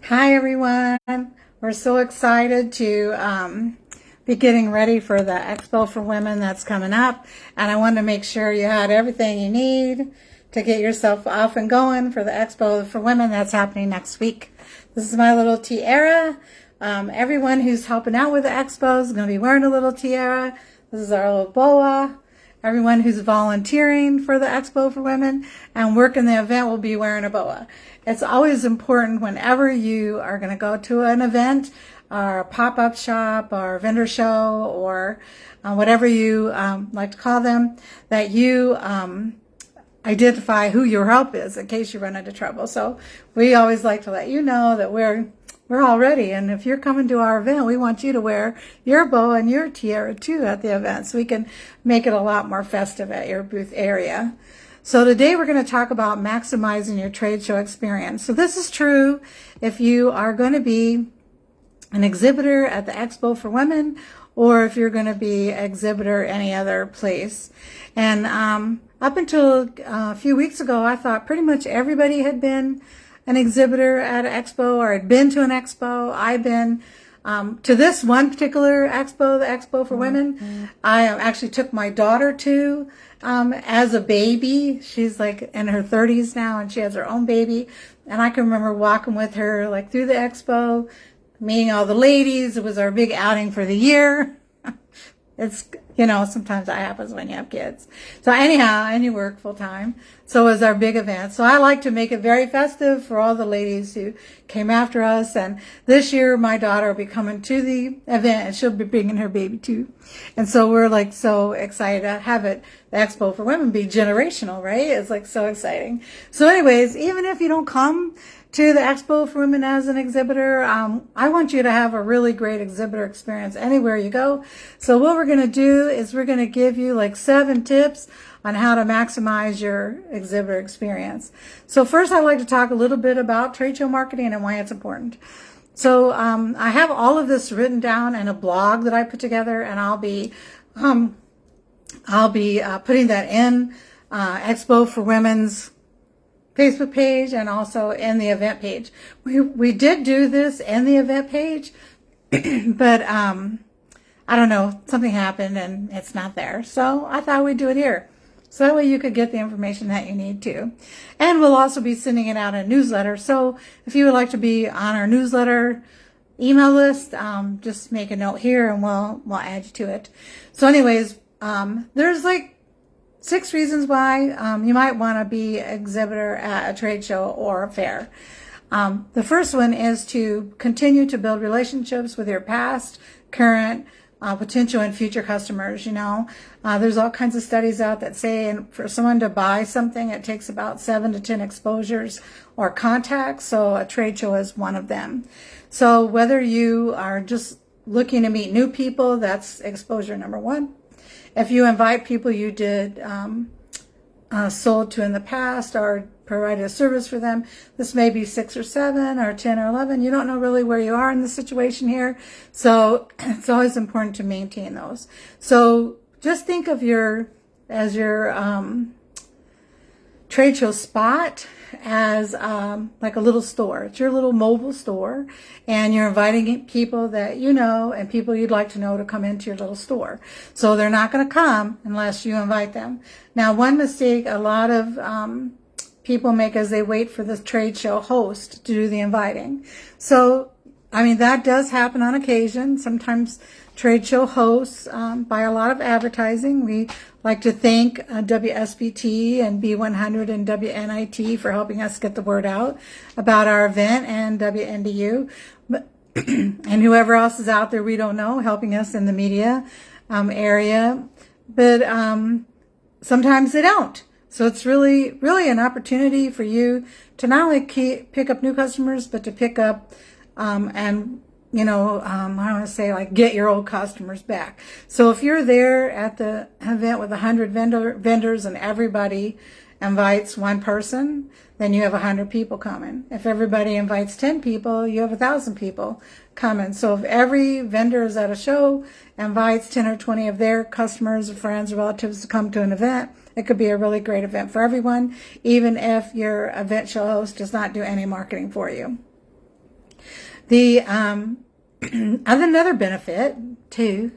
Hi, everyone. We're so excited to be getting ready for the Expo for Women that's coming up. And I wanted to make sure you had everything you need to get yourself off and going for the Expo for Women that's happening next week. This is my little tiara. Everyone who's helping out with the Expo is going to be wearing a little tiara. This is our little boa. Everyone who's volunteering for the Expo for Women and working the event will be wearing a boa. It's always important whenever you are going to go to an event or a pop-up shop or a vendor show or whatever you like to call them, that you identify who your help is in case you run into trouble. So we always like to let you know that we're all ready. And if you're coming to our event, we want you to wear your bow and your tiara too at the event so we can make it a lot more festive at your booth area. So today we're going to talk about maximizing your trade show experience. So this is true if you are going to be an exhibitor at the Expo for Women or if you're going to be an exhibitor any other place. And up until a few weeks ago, I thought pretty much everybody had been an exhibitor at an expo or had been to an expo. I've been to this one particular expo, the Expo for Women. Mm-hmm. I actually took my daughter to as a baby. She's like in her 30s now and she has her own baby. And I can remember walking with her like through the expo, meeting all the ladies. It was our big outing for the year. It's, sometimes that happens when you have kids. So anyhow, and you work full time. So it was our big event. So I like to make it very festive for all the ladies who came after us. And this year, my daughter will be coming to the event and she'll be bringing her baby too. And so we're like so excited to have it, the Expo for Women, be generational, right? It's like so exciting. So anyways, even if you don't come to the Expo for Women as an exhibitor, I want you to have a really great exhibitor experience anywhere you go. So what we're going to do is we're going to give you like 7 tips on how to maximize your exhibitor experience. So first, I'd like to talk a little bit about trade show marketing and why it's important. So I have all of this written down in a blog that I put together, and I'll be putting that in Expo for Women's Facebook page and also in the event page. We did do this in the event page, but I don't know, something happened and it's not there. So I thought we'd do it here. So that way you could get the information that you need to. And we'll also be sending it out in a newsletter. So if you would like to be on our newsletter email list, just make a note here and we'll add you to it. So anyways, there's like 6 reasons why you might want to be an exhibitor at a trade show or a fair. The first one is to continue to build relationships with your past, current, potential, and future customers. There's all kinds of studies out that say for someone to buy something, it takes about 7 to 10 exposures or contacts. So a trade show is one of them. So whether you are just looking to meet new people, that's exposure number 1. If you invite people you did sold to in the past or provided a service for them, this may be 6 or 7 or 10 or 11. You don't know really where you are in the situation here. So it's always important to maintain those. So just think of your trade show spot as like a little store. It's your little mobile store, and you're inviting people that you know and people you'd like to know to come into your little store. So they're not going to come unless you invite them. Now, one mistake a lot of people make is they wait for the trade show host to do the inviting. So, that does happen on occasion. Sometimes trade show hosts buy a lot of advertising. We like to thank WSBT and B100 and WNIT for helping us get the word out about our event, and WNDU and whoever else is out there we don't know helping us in the media area. But sometimes they don't. So it's really, really an opportunity for you to not only pick up new customers, but to pick up I want to say like get your old customers back. So if you're there at the event with 100 vendors and everybody invites 1 person, then you have 100 people coming. If everybody invites 10 people, you have 1,000 people coming. So if every vendor is at a show invites 10 or 20 of their customers or friends or relatives to come to an event, it could be a really great event for everyone, even if your event show host does not do any marketing for you. The another benefit too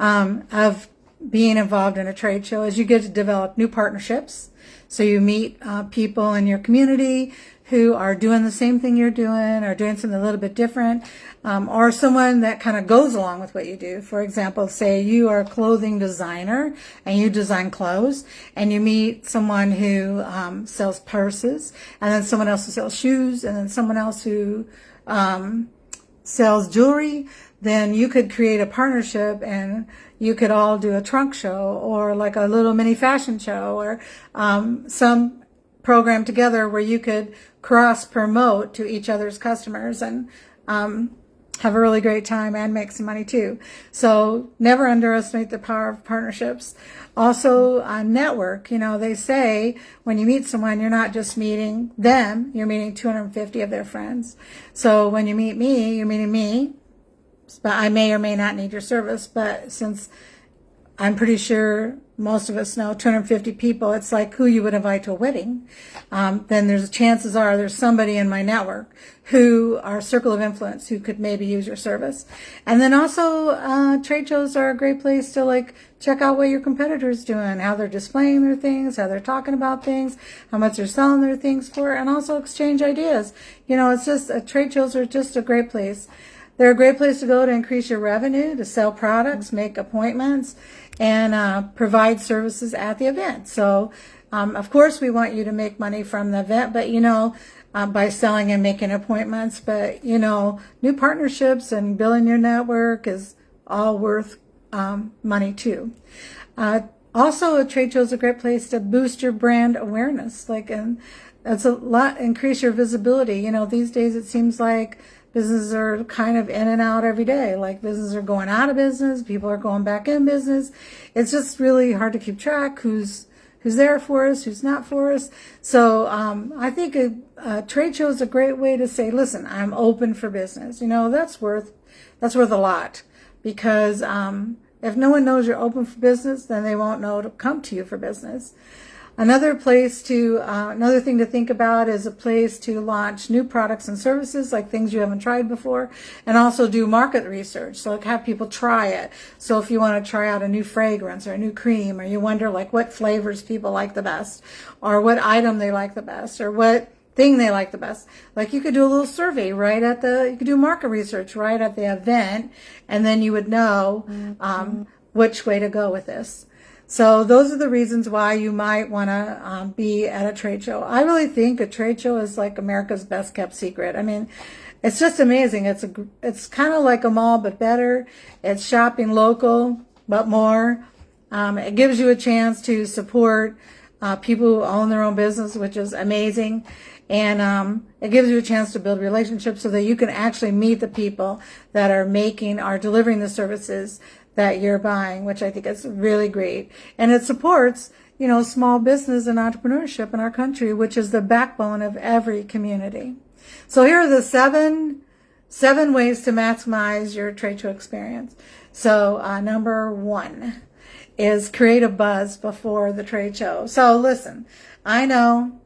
of being involved in a trade show is you get to develop new partnerships. So you meet people in your community who are doing the same thing you're doing, or doing something a little bit different, or someone that kind of goes along with what you do. For example, say you are a clothing designer and you design clothes, and you meet someone who sells purses, and then someone else who sells shoes, and then someone else who sells jewelry. Then you could create a partnership, and you could all do a trunk show, or like a little mini fashion show, or some program together where you could cross promote to each other's customers, and have a really great time and make some money too. So never underestimate the power of partnerships. Also, network. You know, they say when you meet someone, you're not just meeting them, you're meeting 250 of their friends. So when you meet me, you're meeting me. But I may or may not need your service, but since I'm pretty sure most of us know 250 people, it's like who you would invite to a wedding. Then there's chances are there's somebody in my network who are circle of influence who could maybe use your service. And then also trade shows are a great place to like check out what your competitors doing, how they're displaying their things, how they're talking about things, how much they're selling their things for, and also exchange ideas. You know, it's just trade shows are just a great place. They're a great place to go to increase your revenue, to sell products, make appointments, and provide services at the event. So, of course, we want you to make money from the event, but, you know, by selling and making appointments. But, you know, new partnerships and building your network is all worth money, too. Also, a trade show is a great place to boost your brand awareness. And it's a lot, increase your visibility. You know, these days it seems like businesses are kind of in and out every day. Like businesses are going out of business, people are going back in business. It's just really hard to keep track who's there for us, who's not for us. So I think a trade show is a great way to say, listen, I'm open for business. You know, that's worth a lot, because if no one knows you're open for business, then they won't know to come to you for business. Another thing to think about is a place to launch new products and services, like things you haven't tried before, and also do market research. So like have people try it. So if you want to try out a new fragrance or a new cream, or you wonder like what flavors people like the best, or what item they like the best, or what thing they like the best. Like you could do a little survey you could do market research right at the event, and then you would know which way to go with this. So those are the reasons why you might want to be at a trade show. I really think a trade show is like America's best kept secret. I mean, it's just amazing. It's kind of like a mall, but better. It's shopping local, but more. It gives you a chance to support people who own their own business, which is amazing. And it gives you a chance to build relationships so that you can actually meet the people that are delivering the services that you're buying, which I think is really great. And it supports, you know, small business and entrepreneurship in our country, which is the backbone of every community. So here are the seven ways to maximize your trade show experience. So number 1 is create a buzz before the trade show. So listen, I know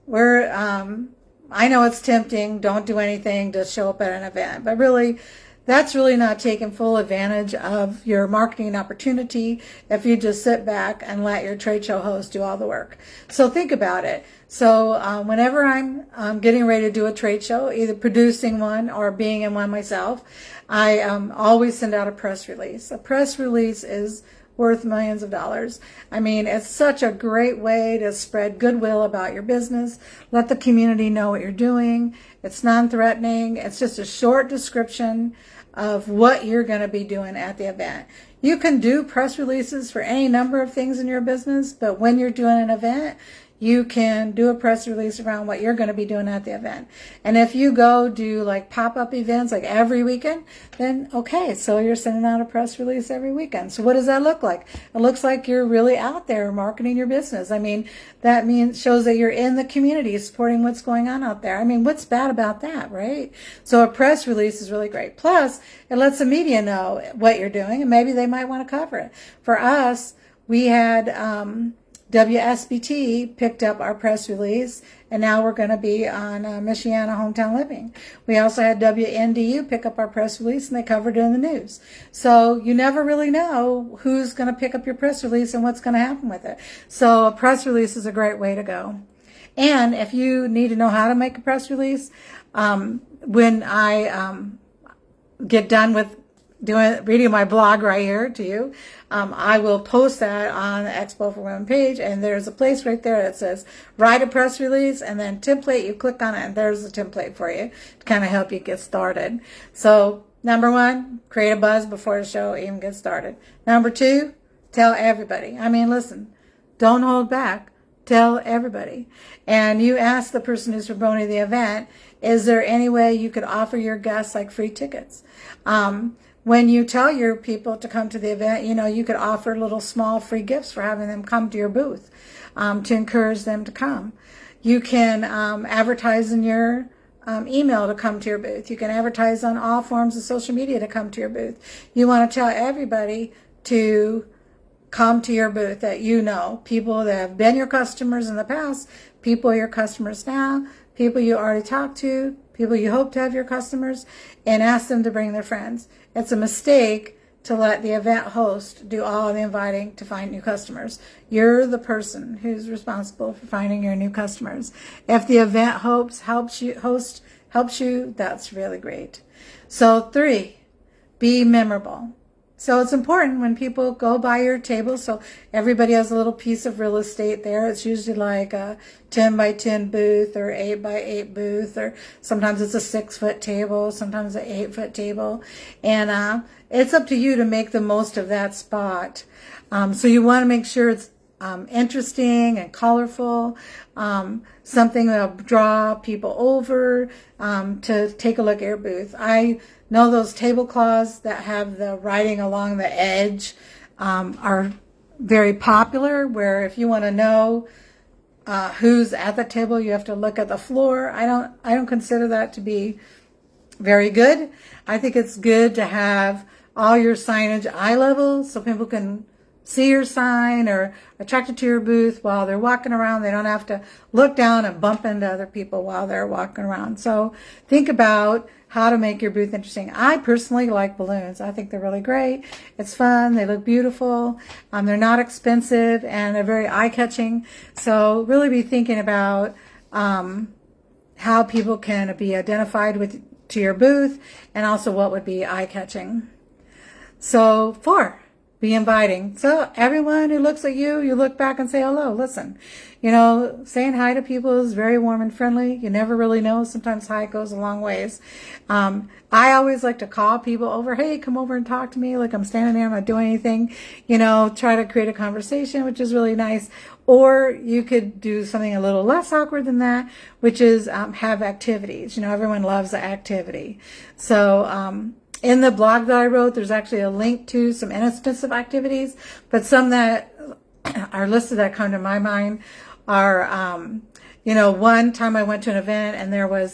it's tempting. Don't do anything, just show up at an event, but really, that's really not taking full advantage of your marketing opportunity if you just sit back and let your trade show host do all the work. So think about it. So whenever I'm getting ready to do a trade show, either producing one or being in one myself, I always send out a press release. A press release is worth millions of dollars. I mean, it's such a great way to spread goodwill about your business. Let the community know what you're doing. It's non-threatening. It's just a short description of what you're going to be doing at the event. You can do press releases for any number of things in your business, but when you're doing an event, you can do a press release around what you're going to be doing at the event. And if you go do like pop-up events like every weekend, then okay, so you're sending out a press release every weekend. So what does that look like? It looks like you're really out there marketing your business. I mean, that shows that you're in the community supporting what's going on out there. I mean, what's bad about that, right? So a press release is really great. Plus, it lets the media know what you're doing, and maybe they might want to cover it. For us, we had WSBT picked up our press release, and now we're going to be on Michiana Hometown Living. We also had WNDU pick up our press release, and they covered it in the news. So you never really know who's going to pick up your press release and what's going to happen with it. So a press release is a great way to go. And if you need to know how to make a press release, when I get done with reading my blog right here to you, I will post that on the Expo for Women page, and there's a place right there that says write a press release, and then template. You click on it, and there's a template for you to kind of help you get started. So number one, create a buzz before the show even gets started. Number two, tell everybody. I mean, listen, don't hold back. Tell everybody. And you ask the person who's promoting the event, is there any way you could offer your guests like free tickets? When you tell your people to come to the event, you could offer little small free gifts for having them come to your booth, to encourage them to come. You can advertise in your email to come to your booth. You can advertise on all forms of social media to come to your booth. You want to tell everybody to come to your booth that people that have been your customers in the past, people are your customers now, people you already talked to, people you hope to have your customers, and ask them to bring their friends. It's a mistake to let the event host do all the inviting to find new customers. You're the person who's responsible for finding your new customers. If the event host helps you, that's really great. So 3, be memorable. So it's important when people go by your table, so everybody has a little piece of real estate there. It's usually like a 10 by 10 booth or 8 by 8 booth, or sometimes it's a 6-foot table, sometimes an 8-foot table. And it's up to you to make the most of that spot. So you want to make sure it's interesting and colorful, something that'll draw people over to take a look at your booth. I know those tablecloths that have the writing along the edge are very popular, where if you want to know who's at the table, you have to look at the floor. I don't consider that to be very good. I think it's good to have all your signage eye level so people can see your sign or attracted to your booth while they're walking around. They don't have to look down and bump into other people while they're walking around. So think about how to make your booth interesting. I personally like balloons. I think they're really great. It's fun. They look beautiful. They're not expensive, and they're very eye-catching. So really be thinking about how people can be identified to your booth, and also what would be eye-catching. So 4, be inviting. So everyone who looks at you, you look back and say hello. Listen, saying hi to people is very warm and friendly. You never really know. Sometimes hi goes a long ways. I always like to call people over. Hey, come over and talk to me. Like, I'm standing there, I'm not doing anything. Try to create a conversation, which is really nice. Or you could do something a little less awkward than that, which is have activities. Everyone loves the activity. So in the blog that I wrote, there's actually a link to some inexpensive activities, but some that are listed that come to my mind are, one time I went to an event, and there was,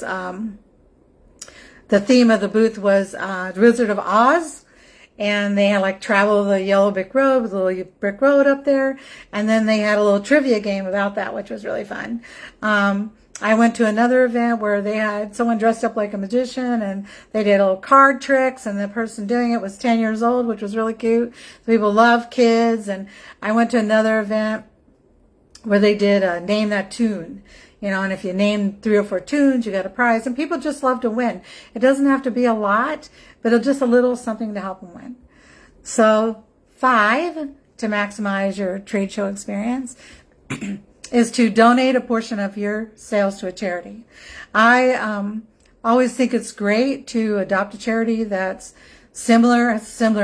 the theme of the booth was Wizard of Oz, and they had travel the yellow brick road with a little brick road up there, and then they had a little trivia game about that, which was really fun. I went to another event where they had someone dressed up like a magician, and they did little card tricks, and the person doing it was 10 years old, which was really cute. People love kids. And I went to another event where they did Name That Tune, and if you name 3 or 4 tunes, you got a prize, and people just love to win. It doesn't have to be a lot, but just a little something to help them win. So 5, to maximize your trade show experience, is to donate a portion of your sales to a charity. I always think it's great to adopt a charity that's similar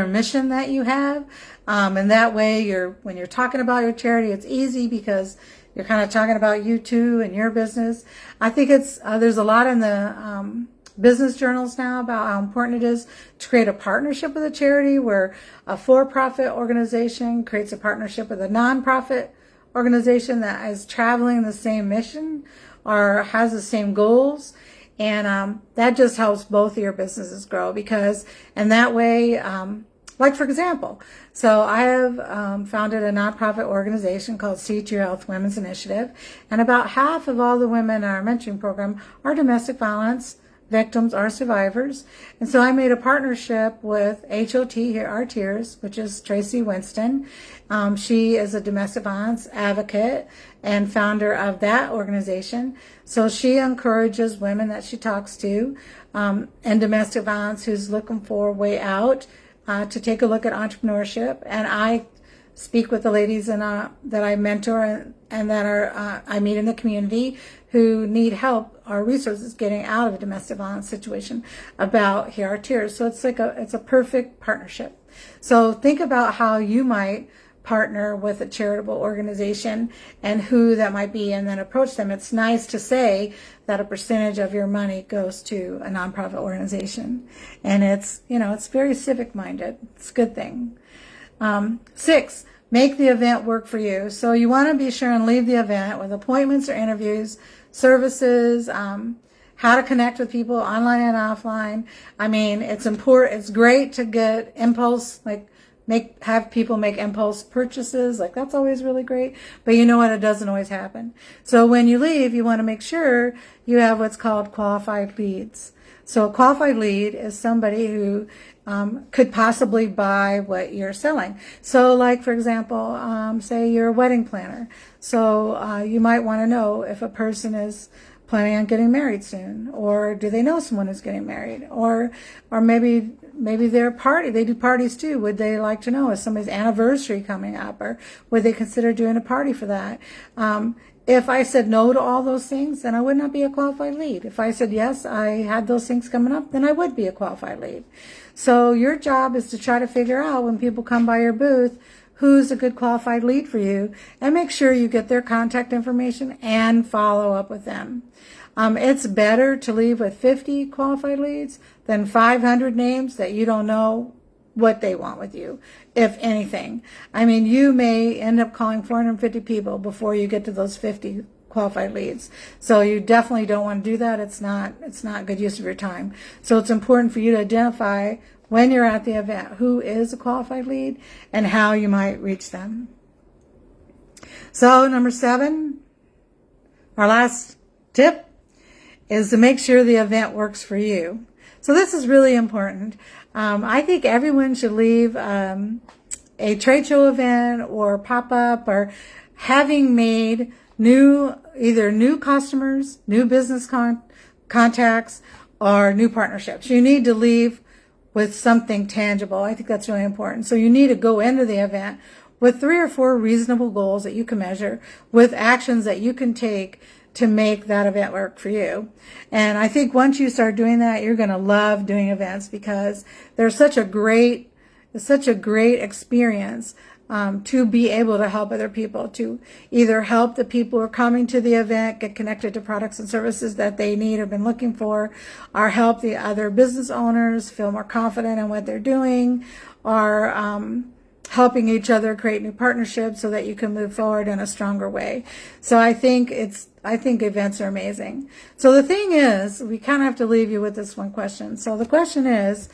mission that you have. And that way when you're talking about your charity, it's easy because you're kind of talking about you too and your business. I think there's a lot in the business journals now about how important it is to create a partnership with a charity, where a for-profit organization creates a partnership with a nonprofit organization that is traveling the same mission or has the same goals. And that just helps both of your businesses grow, because in that way Like, for example, so I have founded a nonprofit organization called Seat Your Health Women's Initiative, and about half of all the women in our mentoring program are domestic violence victims or survivors. And so I made a partnership with HOT here, Our Tears, which is Tracy Winston. She is a domestic violence advocate and founder of that organization. So she encourages women that she talks to in domestic violence who's looking for a way out to take a look at entrepreneurship. And I speak with the ladies that I mentor and that are I meet in the community who need help or resources getting out of a domestic violence situation about Here Are Tears. So it's a perfect partnership. So think about how you might partner with a charitable organization and who that might be, and then approach them. It's nice to say that a percentage of your money goes to a nonprofit organization, and it's very civic minded. It's a good thing. 6, make the event work for you. So you want to be sure and leave the event with appointments or interviews, services, how to connect with people online and offline. I mean, it's important. It's great to get impulse, have people make impulse purchases. That's always really great. But you know what? It doesn't always happen. So when you leave, you want to make sure you have what's called qualified leads. So a qualified lead is somebody who could possibly buy what you're selling. So like, for example, say you're a wedding planner. So you might want to know if a person is planning on getting married soon, or do they know someone who's getting married, or maybe they do parties too. Would they like to know, is somebody's anniversary coming up, or would they consider doing a party for that? If I said no to all those things, then I would not be a qualified lead. If I said yes, I had those things coming up, then I would be a qualified lead. So your job is to try to figure out, when people come by your booth, who's a good qualified lead for you, and make sure you get their contact information and follow up with them. It's better to leave with 50 qualified leads than 500 names that you don't know what they want with you, if anything. I mean, you may end up calling 450 people before you get to those 50 qualified leads. So you definitely don't want to do that. It's not good use of your time. So it's important for you to identify, when you're at the event, who is a qualified lead and how you might reach them. So number 7, our last tip, is to make sure the event works for you. So this is really important. I think everyone should leave a trade show event or pop-up, or having made either new customers, new business contacts, or new partnerships. You need to leave with something tangible. I think that's really important. So you need to go into the event with 3 or 4 reasonable goals that you can measure, with actions that you can take to make that event work for you. And I think once you start doing that, you're going to love doing events, because they're such a great experience to be able to help other people, to either help the people who are coming to the event get connected to products and services that they need or been looking for, or help the other business owners feel more confident in what they're doing, or helping each other create new partnerships so that you can move forward in a stronger way. So I think events are amazing. So the thing is, we kind of have to leave you with this one question. So the question is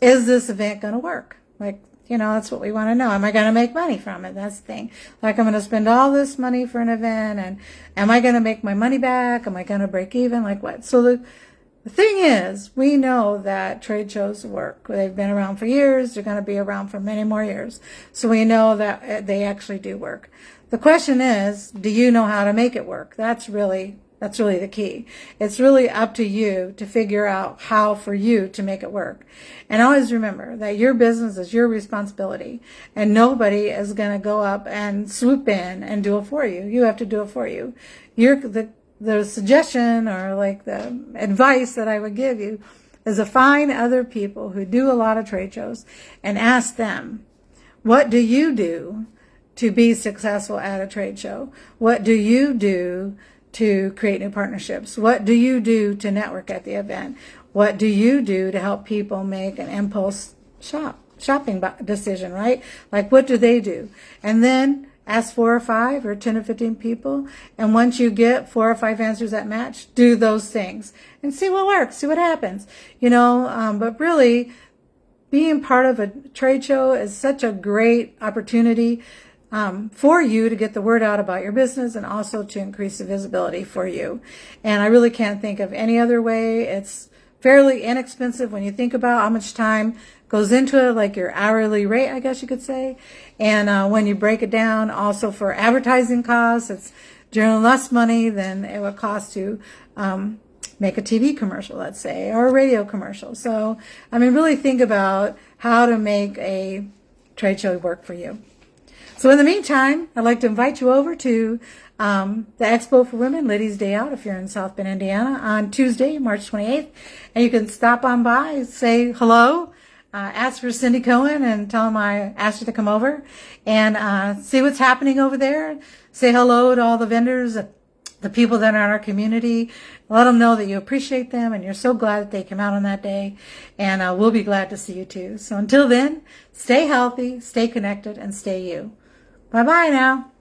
this event going to work? That's what we want to know. Am I going to make money from it? That's the thing. I'm going to spend all this money for an event, and am I going to make my money back? Am I going to break even? What? So the thing is, we know that trade shows work. They've been around for years. They're going to be around for many more years. So we know that they actually do work. The question is, do you know how to make it work? That's really the key. It's really up to you to figure out how for you to make it work. And always remember that your business is your responsibility, and nobody is going to go up and swoop in and do it for you. You have to do it for you. The suggestion, or the advice that I would give you, is to find other people who do a lot of trade shows and ask them, what do you do to be successful at a trade show? What do you do to create new partnerships? What do you do to network at the event? What do you do to help people make an impulse shopping decision, right? What do they do? And then ask 4 or 5 or 10 or 15 people. And once you get 4 or 5 answers that match, do those things and see what works, see what happens, but really being part of a trade show is such a great opportunity for you to get the word out about your business and also to increase the visibility for you. And I really can't think of any other way. It's fairly inexpensive when you think about how much time goes into it, like your hourly rate, I guess you could say. And when you break it down also for advertising costs, it's generally less money than it would cost to make a TV commercial, let's say, or a radio commercial. So, I mean, really think about how to make a trade show work for you. So in the meantime, I'd like to invite you over to the Expo for Women, Ladies' Day Out, if you're in South Bend, Indiana, on Tuesday, March 28th. And you can stop on by, say hello, ask for Cindy Cohen and tell them I asked you to come over and see what's happening over there. Say hello to all the vendors, the people that are in our community. Let them know that you appreciate them and you're so glad that they came out on that day. And we'll be glad to see you too. So until then, stay healthy, stay connected, and stay you. Bye-bye now.